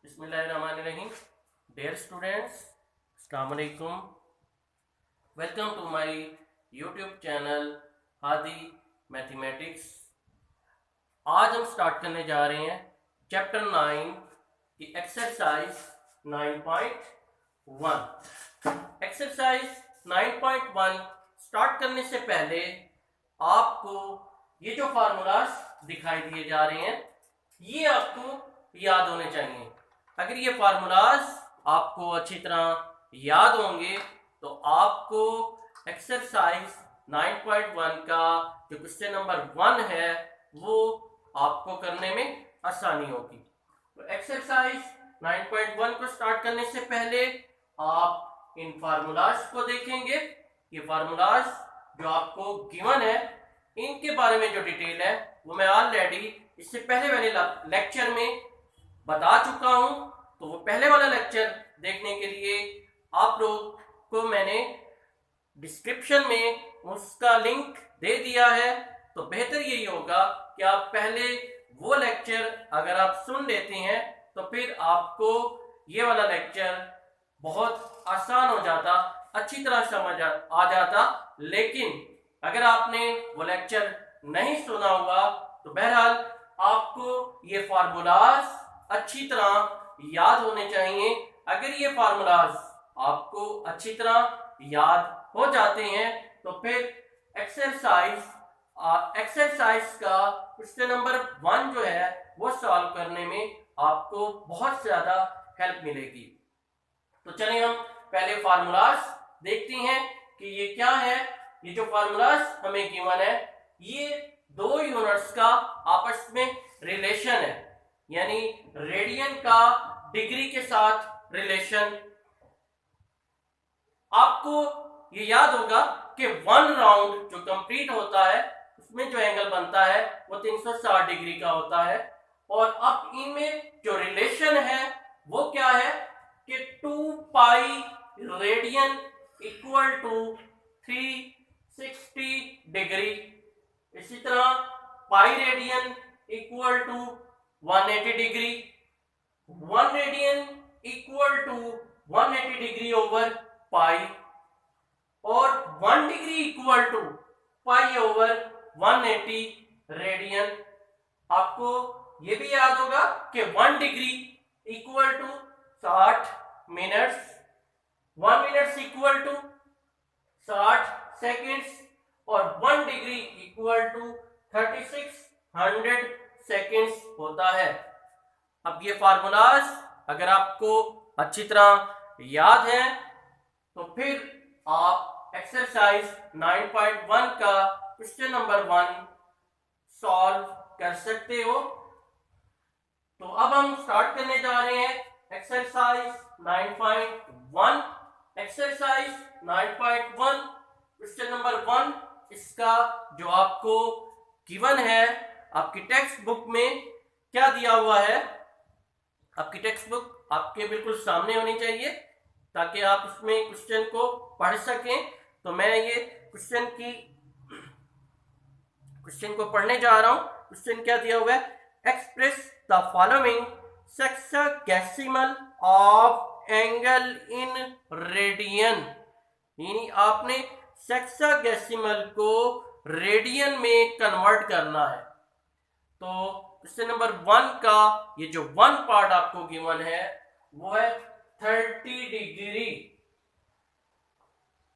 बिस्मिल्लाहिर्रहमानिर्रहीम। Dear students, अस्सलाम वालेकुम। Welcome to my YouTube channel Hadi mathematics. आज हम स्टार्ट करने जा रहे हैं चैप्टर 9 की एक्सरसाइज 9.1। एक्सरसाइज 9.1 स्टार्ट करने से पहले आपको ये जो फार्मूलाज दिखाई दिए जा रहे हैं ये आपको याद होने चाहिए। अगर ये फार्मूलाज आपको अच्छी तरह याद होंगे तो आपको एक्सरसाइज 9.1 का जो क्वेश्चन नंबर 1 है वो आपको करने में आसानी होगी। तो एक्सरसाइज 9.1 को स्टार्ट करने से पहले आप इन फार्मूलाज को देखेंगे। ये फार्मूलाज जो आपको गिवन है इनके बारे में जो डिटेल है वो मैं ऑलरेडी इससे पहले वाले लेक्चर में बता चुका हूं। तो वो पहले वाला लेक्चर देखने के लिए आप लोग को मैंने डिस्क्रिप्शन में उसका लिंक दे दिया है। तो बेहतर यही होगा कि आप पहले वो लेक्चर अगर आप सुन लेते हैं तो फिर आपको ये वाला लेक्चर बहुत आसान हो जाता, अच्छी तरह समझ आ जाता। लेकिन अगर आपने वो लेक्चर नहीं सुना हुआ तो बहरहाल आपको ये फार्मूलाज अच्छी तरह याद होने चाहिए। अगर ये फार्मूलाज आपको अच्छी तरह याद हो जाते हैं तो फिर एक्सरसाइज का क्वेश्चन नंबर 1 जो है वो सॉल्व करने में आपको बहुत ज्यादा हेल्प मिलेगी। तो चलिए हम पहले फार्मूलाज देखते हैं कि ये क्या है। ये जो फार्मूलाज हमें गिवन है ये दो यूनिट्स का आपस में रिलेशन है, यानी रेडियन का डिग्री के साथ रिलेशन। आपको ये याद होगा कि 1 राउंड जो कंप्लीट होता है उसमें जो एंगल बनता है वो 360 डिग्री का होता है। और अब इनमें जो रिलेशन है वो क्या है कि 2 pi radian equal to 360 degree. इसी तरह pi radian equal to 180 degree, 1 radian equal to 180 degree over पाई, और 1 degree equal to pi over 180 radian. आपको ये भी याद होगा कि 1 degree equal to 60 minutes, 1 minutes equal to 60 seconds, और 1 डिग्री इक्वल टू 3600 सेकेंड्स होता है। अब ये फार्मूलाज अगर आपको अच्छी तरह याद है तो फिर आप एक्सरसाइज 9.1 का क्वेश्चन नंबर 1 सॉल्व कर सकते हो। तो अब हम स्टार्ट करने जा रहे हैं एक्सरसाइज 9.1। एक्सरसाइज 9.1 क्वेश्चन नंबर 1 इसका जो आपको गिवन है आपकी टेक्स्ट बुक में क्या दिया हुआ है। आपकी टेक्स्ट बुक आपके बिल्कुल सामने होनी चाहिए ताकि आप इसमें क्वेश्चन को पढ़ सकें। तो मैं ये क्वेश्चन को पढ़ने जा रहा हूं। क्वेश्चन क्या दिया हुआ है, express the following sexagesimal of angle in radian. यानी आपने सेक्सागेसिमल को रेडियन में कन्वर्ट करना है। तो क्वेश्चन नंबर 1 का ये जो 1 पार्ट आपको गिवन है वो है 30 डिग्री।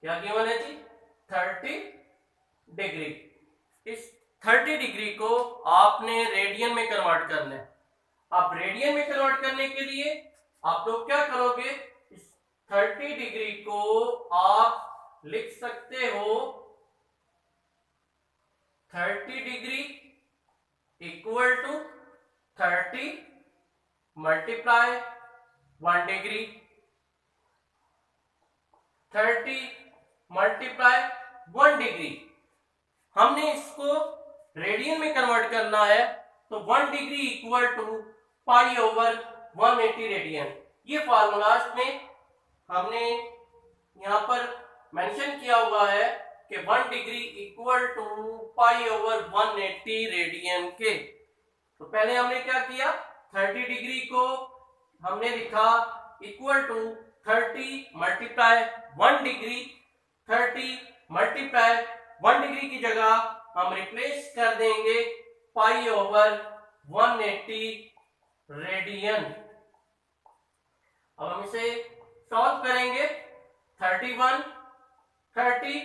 क्या गिवन है जी, 30 डिग्री। इस 30 डिग्री को आपने रेडियन में कन्वर्ट करना है। आप रेडियन में कन्वर्ट करने के लिए आप लोग क्या करोगे, इस 30 डिग्री को आप लिख सकते हो 30 degree equal to 30 multiply 1 degree, 30 multiply 1 degree. हमने इसको रेडियन में कन्वर्ट करना है तो 1 degree equal to pi over 180 radian. ये फार्मूलाज में हमने यहां पर मेंशन किया हुआ है कि 1 degree equal to pi over 180 radian के। तो पहले हमने क्या किया, 30 डिग्री को हमने लिखा equal to 30 multiply 1 degree, 30 multiply 1 degree की जगह हम रिप्लेस कर देंगे पाई ओवर 180 रेडियन। अब हम इसे सॉल्व करेंगे। 31, 30,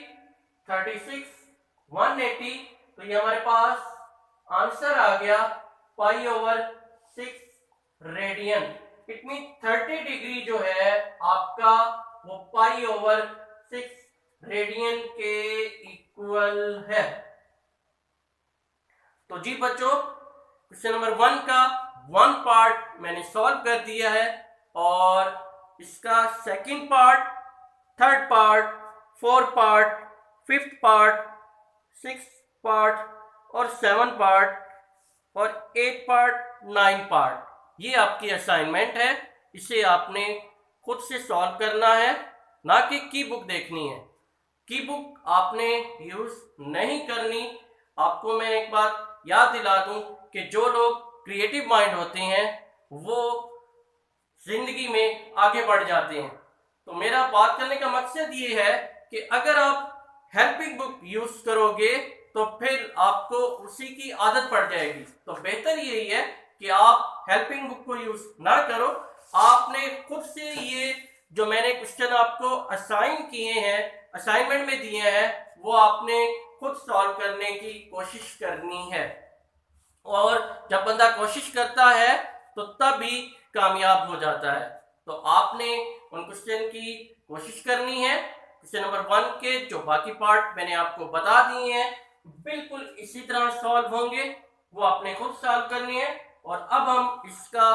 36, 180, तो ये हमारे पास आंसर आ गया pi over 6 radian. It mean 30 degree जो है आपका वो पाई ओवर 6 रेडियन के इक्वल है। तो जी बच्चों, क्वेश्चन नंबर 1 का 1 पार्ट मैंने सॉल्व कर दिया है और इसका second part, third part, fourth part, fifth part, six part और 7 पार्ट और 8 पार्ट, 9 पार्ट, ये आपकी असाइनमेंट है। इसे आपने खुद से सॉल्व करना है, ना कि की बुक देखनी है। की बुक आपने यूज नहीं करनी। आपको मैं एक बात याद दिला दूं कि जो लोग क्रिएटिव माइंड होते हैं वो जिंदगी में आगे बढ़ जाते हैं। तो मेरा बात करने का मकसद ये है कि अगर आप हेल्पिंग बुक यूज करोगे तो फिर आपको उसी की आदत पड़ जाएगी। तो बेहतर यही है कि आप हेल्पिंग बुक को यूज ना करो, आपने खुद से ये जो मैंने क्वेश्चन आपको असाइन किए हैं, असाइनमेंट में दिए हैं, वो आपने खुद सॉल्व करने की कोशिश करनी है। और जब बंदा कोशिश करता है तो तभी कामयाब हो जाता है। तो आपने उन क्वेश्चन की कोशिश करनी है। क्वेश्चन नंबर 1 के जो बाकी पार्ट मैंने आपको बता दिए हैं बिल्कुल इसी तरह सॉल्व होंगे, वो आपने खुद सॉल्व करनी है। और अब हम इसका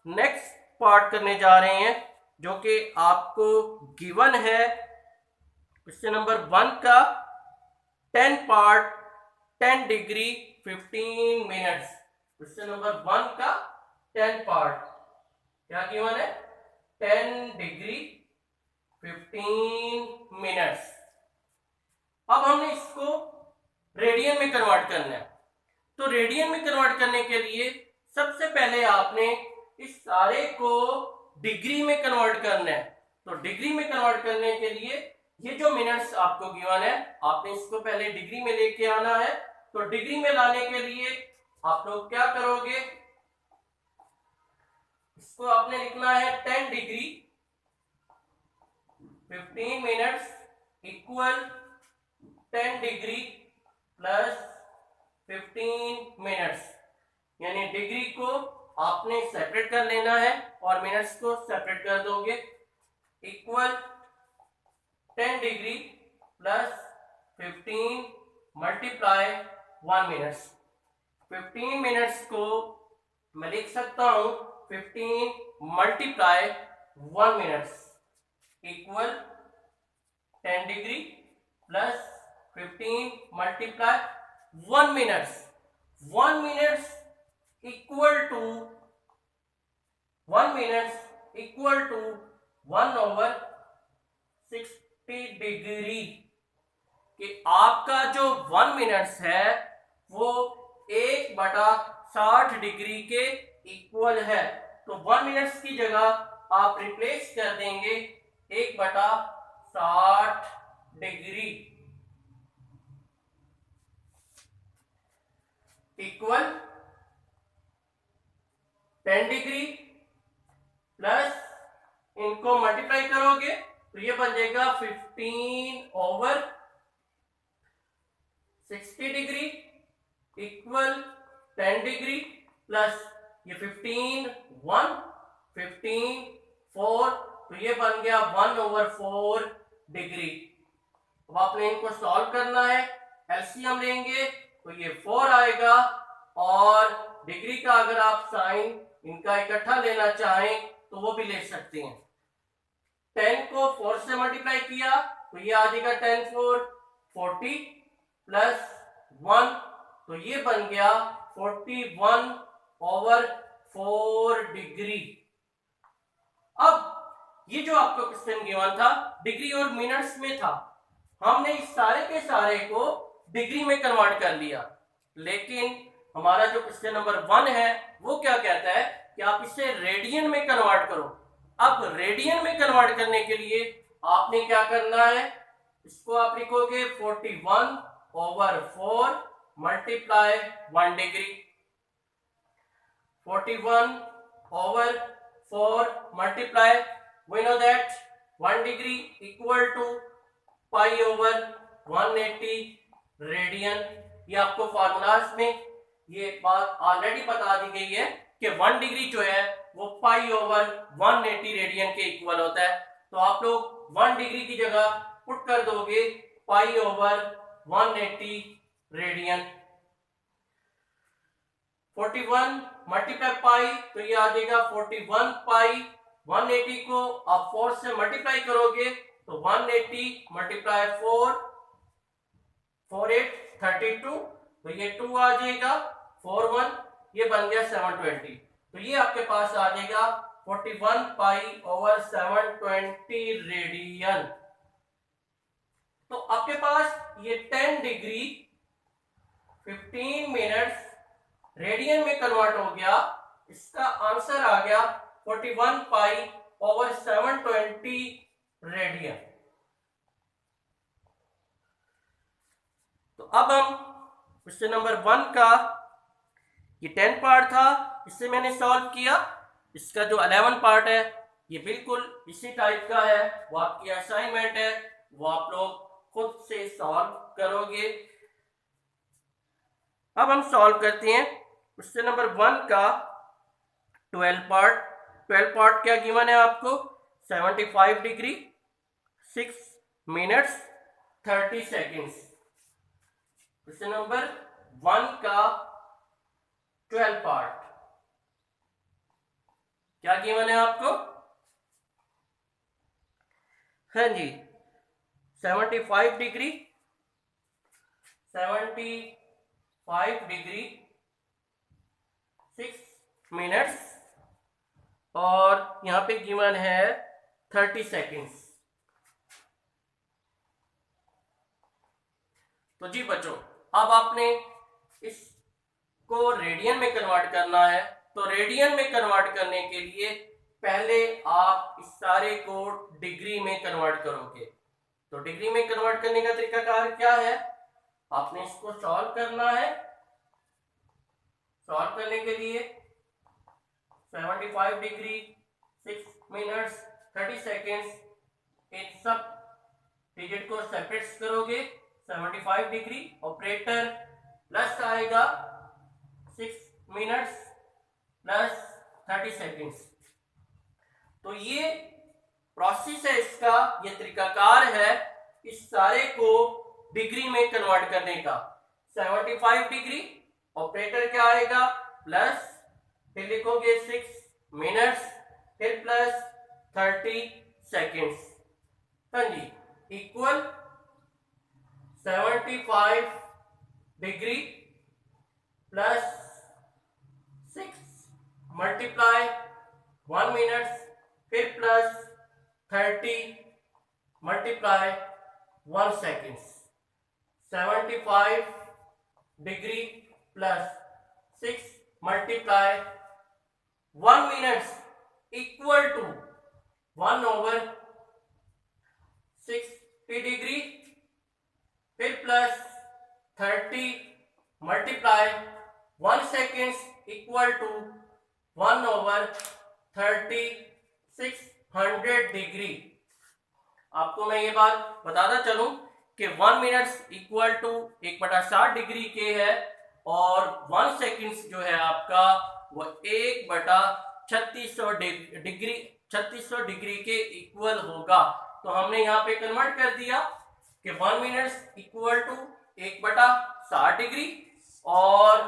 नेक्स्ट पार्ट करने जा रहे हैं जो कि आपको गिवन है। क्वेश्चन नंबर 1 का 10 part 10 degree 15 minutes. Question number 1 का 10 पार्ट क्या गिवन है? 10 डिग्री 15 मिनट्स। अब हमने इसको रेडियन में कन्वर्ट करना है। तो रेडियन में कन्वर्ट करने के लिए सबसे पहले आपने इस सारे को डिग्री में कन्वर्ट करना है। तो डिग्री में कन्वर्ट करने के लिए ये जो मिनट्स आपको गिवन है आपने इसको पहले डिग्री में लेके आना है। तो डिग्री में लाने के लिए आप लोग क्या करोगे, इसको आपने लिखना है 10 degree 15 minutes equal 10 degree plus 15 minutes. यानी डिग्री को आपने सेपरेट कर लेना है और मिनट्स को सेपरेट कर दोगे। Equal 10 degree plus 15 multiply 1 minutes. 15 minutes को मैं लिख सकता हूं 15 multiply 1 minutes equal 10 degree plus 15 multiply 1 minutes. 1 minutes equal to 1 minutes equal to 1 over 60 degree. कि आपका जो 1 मिनट्स है वो 1/60 डिग्री के इक्वल है। तो 1 मिनट्स की जगह आप रिप्लेस कर देंगे 1/60 डिग्री इक्वल 10 डिग्री प्लस इनको मल्टीप्लाई करोगे तो ये बन जाएगा 15 over 60 degree equal 10 degree plus ये 15 1 15 4, तो ये बन गया 1 ओवर 4 डिग्री। अब आपने इनको सॉल्व करना है, एलसीएम लेंगे तो ये 4 आएगा और डिग्री का अगर आप साइन इनका इकट्ठा लेना चाहें तो वो भी ले सकते हैं। 10 को 4 से मल्टीप्लाई किया तो ये आ जाएगा 10 4 40 प्लस 1, तो ये बन गया 41 ओवर 4 डिग्री। अब ये जो आपको क्वेश्चन गिवन था डिग्री और मिनट्स में था, हमने इस सारे के सारे को डिग्री में कन्वर्ट कर लिया। लेकिन हमारा जो क्वेश्चन नंबर 1 है वो क्या कहता है कि आप इसे रेडियन में कन्वर्ट करो। अब रेडियन में कन्वर्ट करने के लिए आपने क्या करना है, इसको आप लिखोगे 41/4 multiply 1 degree. 41/4 multiply, we know that 1 degree equal to pi/180 radian. ये आपको फार्मूलाज में ये बात ऑलरेडी बता दी गई है कि 1 डिग्री जो है वो pi/180 रेडियन के इक्वल होता है। तो आप लोग 1 डिग्री की जगह पुट कर दोगे pi/180 रेडियन। 41 मल्टीप्लाई पाई, तो ये आ जाएगा 41 पाई। 180 को आप 4 से मल्टीप्लाई करोगे तो 180 मल्टीप्लाई 4 48 32, तो ये 2 आ जाएगा। 41 ये बन गया 720, तो ये आपके पास आ जाएगा 41 pi/720 रेडियन। तो आपके पास ये 10 डिग्री 15 मिनट्स रेडियन में कन्वर्ट हो गया। इसका आंसर आ गया 41 pi/720 रेडियन। तो अब हम क्वेश्चन नंबर 1 का ये 10 पार्ट था, इससे मैंने सॉल्व किया। इसका जो 11 पार्ट है ये बिल्कुल इसी टाइप का है, वो आपकी असाइनमेंट है, वो आप लोग खुद से सॉल्व करोगे। अब हम सॉल्व करते हैं क्वेश्चन नंबर 1 का 12 पार्ट। 12 पार्ट क्या गिवन है आपको, 75 degree 6 minutes 30 seconds. Question number 1 का 12 पार्ट क्या गिवन है आपको, हाँ जी 75 डिग्री 6 मिनट्स और यहां पे गिवन है 30 सेकेंड्स। तो जी बच्चों, अब आपने इसको रेडियन में कन्वर्ट करना है। तो रेडियन में कन्वर्ट करने के लिए पहले आप इस सारे को डिग्री में कन्वर्ट करोगे। तो डिग्री में कन्वर्ट करने का तरीकाकार क्या है, आपने इसको सॉल्व करना है। सॉल्व करने के लिए 75 डिग्री 6 मिनट्स 30 सेकेंड्स, इन सब डिजिट को सेपरेट करोगे। 75 डिग्री ऑपरेटर प्लस आएगा 6 मिनट्स प्लस 30 सेकेंड्स। तो ये प्रोसेस है इसका, ये तरीकाकार है इस सारे को डिग्री में कन्वर्ट करने का। 75 डिग्री ऑपरेटर क्या आएगा प्लस, फिर लिखोगे 6 मिनट्स, फिर प्लस 30 सेकेंड्स, हाँ जी, equal 75 degree plus 6 multiply 1 minutes, फिर plus 30 multiply 1 seconds. 75 degree plus 6 multiply 1 minutes equal to 1/60 degree, फिर plus 30 multiply 1 seconds equal to 1/3600 degree. आपको मैं ये बात बताता चलूं कि 1 मिनट्स इक्वल टू 1/60 डिग्री के है और 1 सेकेंड्स जो है आपका वो 1/3600 डिग्री के इक्वल होगा। तो हमने यहाँ पे कन्वर्ट कर दिया कि 1 मिनट्स इक्वल टू 1/60 डिग्री और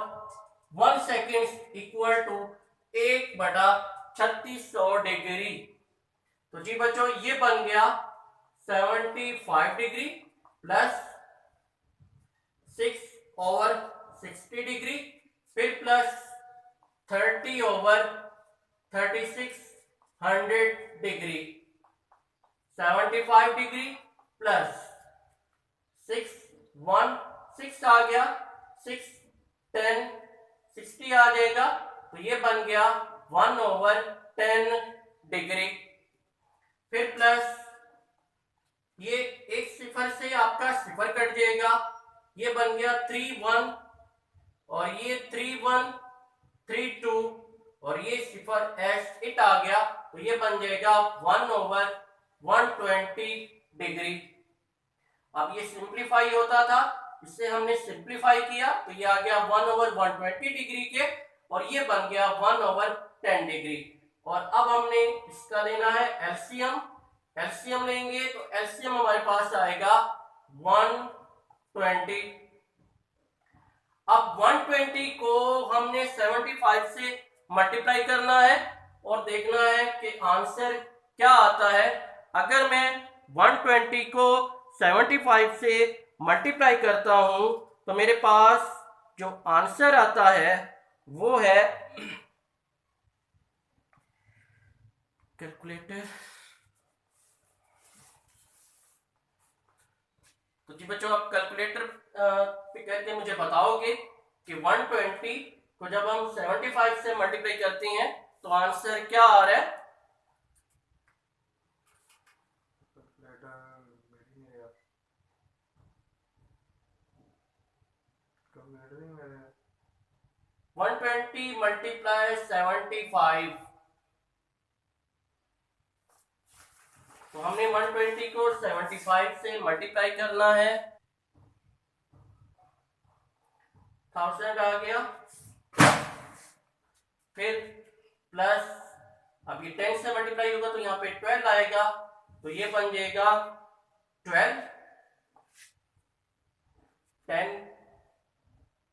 1 सेकेंड्स इक्वल टू 1/3600 डिग्री। तो जी बच्चों, ये बन गया 75 डिग्री प्लस 6/60 डिग्री, फिर प्लस 30/3600 डिग्री। 75 डिग्री प्लस 6 आ गया, 6 10 60 आ जाएगा, तो ये बन गया 1/10 डिग्री। फिर प्लस ये एक सिफर से आपका सिफर कट जाएगा, ये बन गया 3/1 और ये 3/1 3/2 और ये सिफर एस इट आ गया, तो ये बन जाएगा 1/120 डिग्री। अब ये सिंप्लीफाई होता था, इससे हमने सिंप्लीफाई किया तो ये आ गया 1/120 डिग्री के, और ये बन गया 1/10 डिग्री। और अब हमने इसका लेना है एलसीएम। एलसीएम लेंगे तो एलसीएम हमारे पास आएगा 120। अब 120 को हमने 75 से मल्टीप्लाई करना है और देखना है कि आंसर क्या आता है। अगर मैं 120 को 75 से मल्टीप्लाई करता हूं तो मेरे पास जो आंसर आता है वो है, कैलकुलेटर। तो जी बच्चों, आप कैलकुलेटर पे करके मुझे बताओगे कि 120 को जब हम 75 से मल्टीप्लाई करते हैं तो आंसर क्या आ रहा है। 120 मल्टीप्लाई 75, तो हमने 120 को 75 से मल्टीप्लाई करना है। 1000 आ गया, फिर प्लस अब ये 10 से मल्टीप्लाई होगा तो यहाँ पे 12 आएगा, तो ये बन जाएगा 12। 10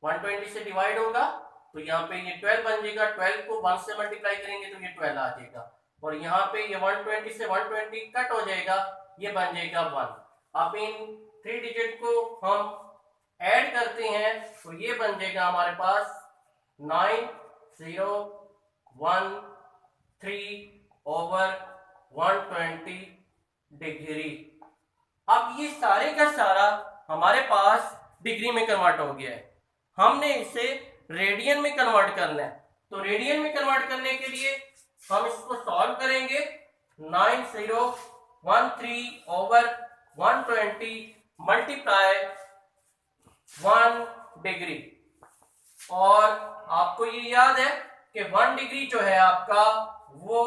120 से डिवाइड होगा तो यहाँ पे ये 12 बन जाएगा। 12 को 1 से मल्टीप्लाई करेंगे तो ये 12 आ जाएगा, और यहाँ पे ये 120 से 120 कट हो जाएगा, ये बन जाएगा 1। अब इन 3 डिजिट को हम ऐड करते हैं तो ये बन जाएगा हमारे पास 9013/120 डिग्री। अब ये सारे का सारा हमारे पास डिग्री में कन्वर्ट हो गया है। हमने इसे रेडियन में कन्वर्ट करना है, तो रेडियन में कन्वर्ट करने के लिए हम इसको सॉल्व करेंगे। 9013/120 मल्टीप्लाई 1 डिग्री। और आपको ये याद है कि 1 डिग्री जो है आपका वो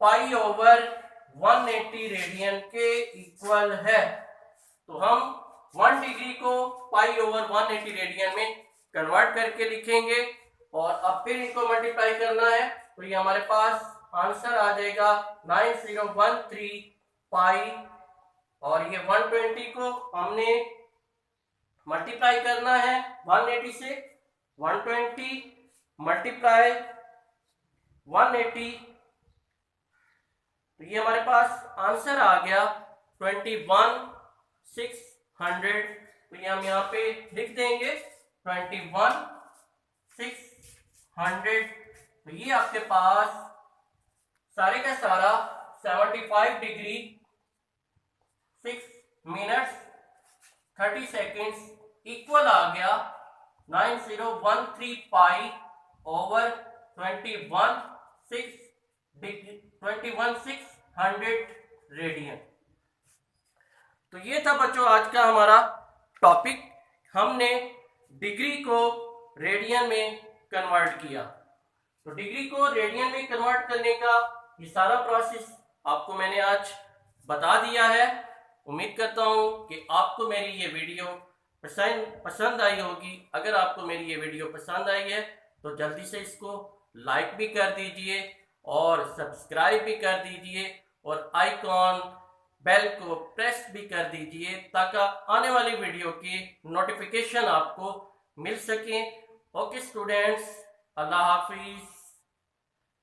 π/180 रेडियन के इक्वल है। तो हम 1 डिग्री को π/180 रेडियन में कन्वर्ट करके लिखेंगे, और अब फिर इनको मल्टीप्लाई करना है तो ये हमारे पास आंसर आ जाएगा 9013 पाई, और ये 120 को हमने मल्टीप्लाई करना है 180 से। 120 मल्टीप्लाई 180, तो ये हमारे पास आंसर आ गया 21,600। तो ये हम यहाँ पे लिख देंगे 21,600। तो ये आपके पास सारे का सारा 75 डिग्री 6 मिनट्स 30 सेकेंड्स इक्वल आ गया 9013 पाई ओवर 21,600 रेडियन। तो ये था बच्चों आज का हमारा टॉपिक। हमने डिग्री को रेडियन में कन्वर्ट किया। तो डिग्री को रेडियन में कन्वर्ट करने का ये सारा प्रोसेस आपको मैंने आज बता दिया है। उम्मीद करता हूँ कि आपको मेरी ये वीडियो पसंद आई होगी। अगर आपको मेरी ये वीडियो पसंद आई है तो जल्दी से इसको लाइक भी कर दीजिए और सब्सक्राइब भी कर दीजिए, और आइकॉन बेल को प्रेस भी कर दीजिए ताकि आने वाली वीडियो की नोटिफिकेशन आपको मिल सके। ओके स्टूडेंट्स, अल्लाह हाफिज।